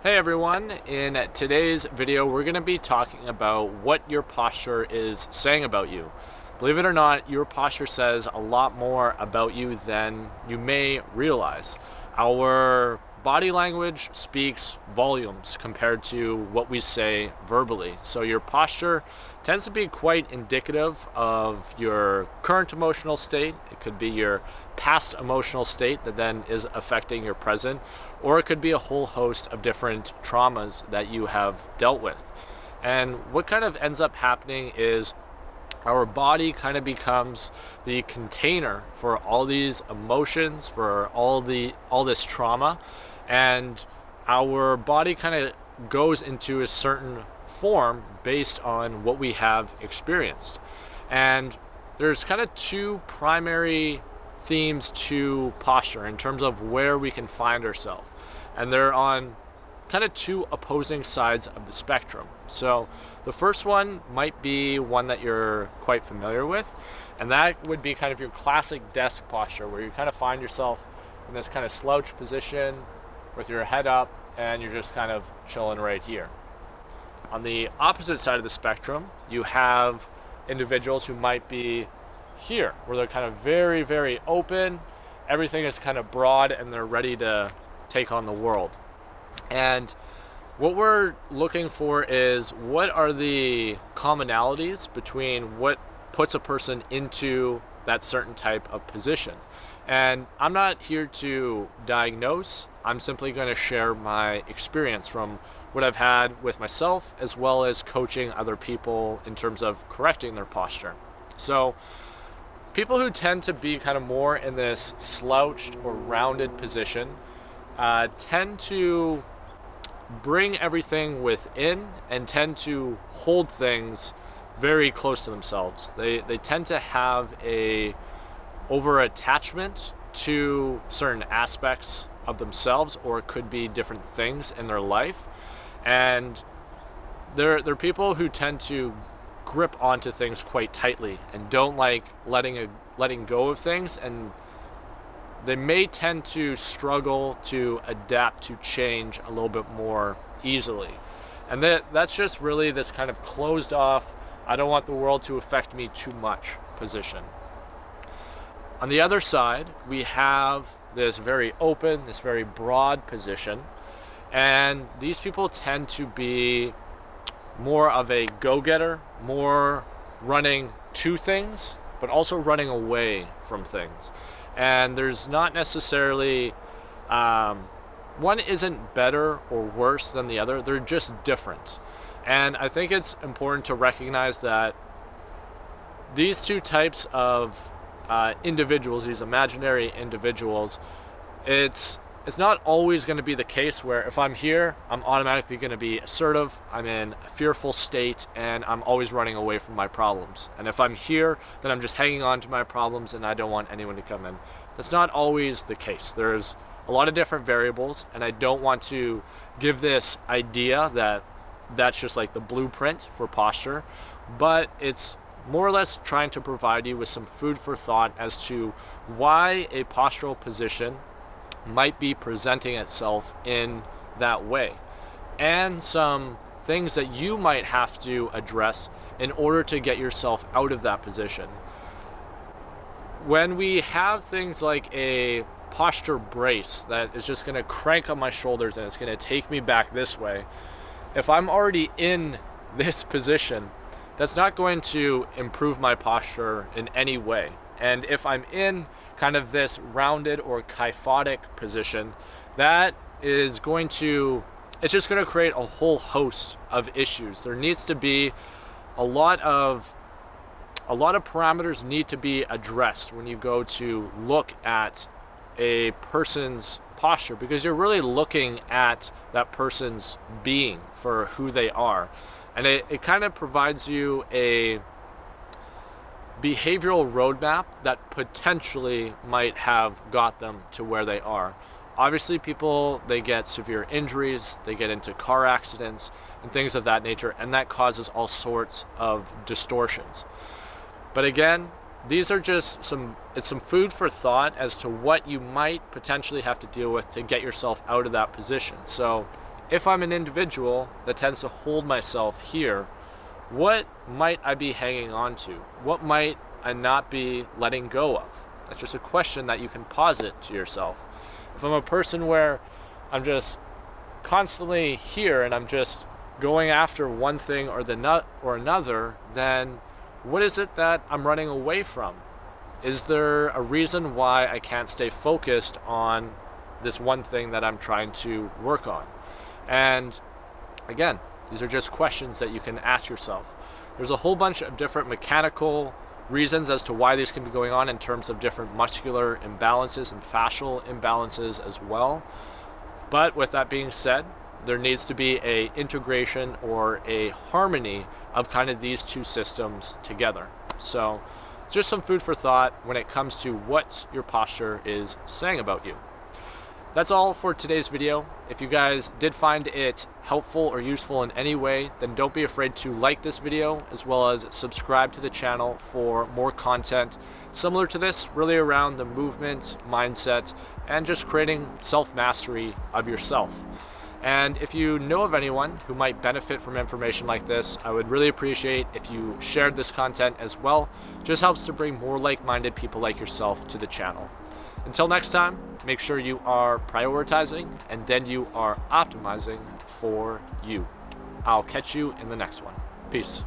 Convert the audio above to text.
Hey everyone, in today's video we're going to be talking about what your posture is saying about you. Believe it or not, your posture says a lot more about you than you may realize. Our body language speaks volumes compared to what we say verbally. So your posture tends to be quite indicative of your current emotional state. It could be your past emotional state that then is affecting your present, or it could be a whole host of different traumas that you have dealt with. And what kind of ends up happening is our body kind of becomes the container for all these emotions, for all this trauma, and our body kind of goes into a certain form based on what we have experienced. And there's kind of two primary themes to posture in terms of where we can find ourselves, and they're on kind of two opposing sides of the spectrum. So the first one might be one that you're quite familiar with, and that would be kind of your classic desk posture, where you kind of find yourself in this kind of slouch position with your head up and you're just kind of chilling right here. On the opposite side of the spectrum, you have individuals who might be here, where they're kind of very, very open, everything is kind of broad, and they're ready to take on the world. And what we're looking for is, what are the commonalities between what puts a person into that certain type of position? And I'm not here to diagnose, I'm simply going to share my experience from what I've had with myself, as well as coaching other people in terms of correcting their posture. So people who tend to be kind of more in this slouched or rounded position tend to bring everything within and tend to hold things very close to themselves. They tend to have a over attachment to certain aspects of themselves, or it could be different things in their life. And they're people who tend to grip onto things quite tightly and don't like letting go of things, and they may tend to struggle to adapt to change a little bit more easily. And that's just really this kind of closed off, I don't want the world to affect me too much position. On the other side, we have this very open, this very broad position, and these people tend to be more of a go-getter, more running to things, but also running away from things. And there's not necessarily, one isn't better or worse than the other, they're just different. And I think it's important to recognize that these two types of individuals, these imaginary individuals, it's not always going to be the case where if I'm here, I'm automatically going to be assertive, I'm in a fearful state, and I'm always running away from my problems. And if I'm here, then I'm just hanging on to my problems and I don't want anyone to come in. That's not always the case. There's a lot of different variables, and I don't want to give this idea that that's just like the blueprint for posture, but it's more or less trying to provide you with some food for thought as to why a postural position might be presenting itself in that way, and some things that you might have to address in order to get yourself out of that position. When we have things like a posture brace that is just going to crank on my shoulders and it's going to take me back this way, if I'm already in this position, that's not going to improve my posture in any way. And if I'm in kind of this rounded or kyphotic position, that is going to, it's just going to create a whole host of issues. There needs to be a lot of parameters need to be addressed when you go to look at a person's posture, because you're really looking at that person's being for who they are. And it kind of provides you a behavioral roadmap that potentially might have got them to where they are. Obviously, people, they get severe injuries, they get into car accidents and things of that nature, and that causes all sorts of distortions. But again, these are just some food for thought as to what you might potentially have to deal with to get yourself out of that position. So if I'm an individual that tends to hold myself here, what might I be hanging on to? What might I not be letting go of? That's just a question that you can posit to yourself. If I'm a person where I'm just constantly here and I'm just going after one thing or another, then what is it that I'm running away from? Is there a reason why I can't stay focused on this one thing that I'm trying to work on? And again, these are just questions that you can ask yourself. There's a whole bunch of different mechanical reasons as to why these can be going on in terms of different muscular imbalances and fascial imbalances as well. But with that being said, there needs to be a integration or a harmony of kind of these two systems together. So it's just some food for thought when it comes to what your posture is saying about you. That's all for today's video. If you guys did find it helpful or useful in any way, then don't be afraid to like this video as well as subscribe to the channel for more content similar to this, really around the movement, mindset, and just creating self-mastery of yourself. And if you know of anyone who might benefit from information like this, I would really appreciate if you shared this content as well. It just helps to bring more like-minded people like yourself to the channel. Until next time, make sure you are prioritizing and then you are optimizing for you. I'll catch you in the next one. Peace.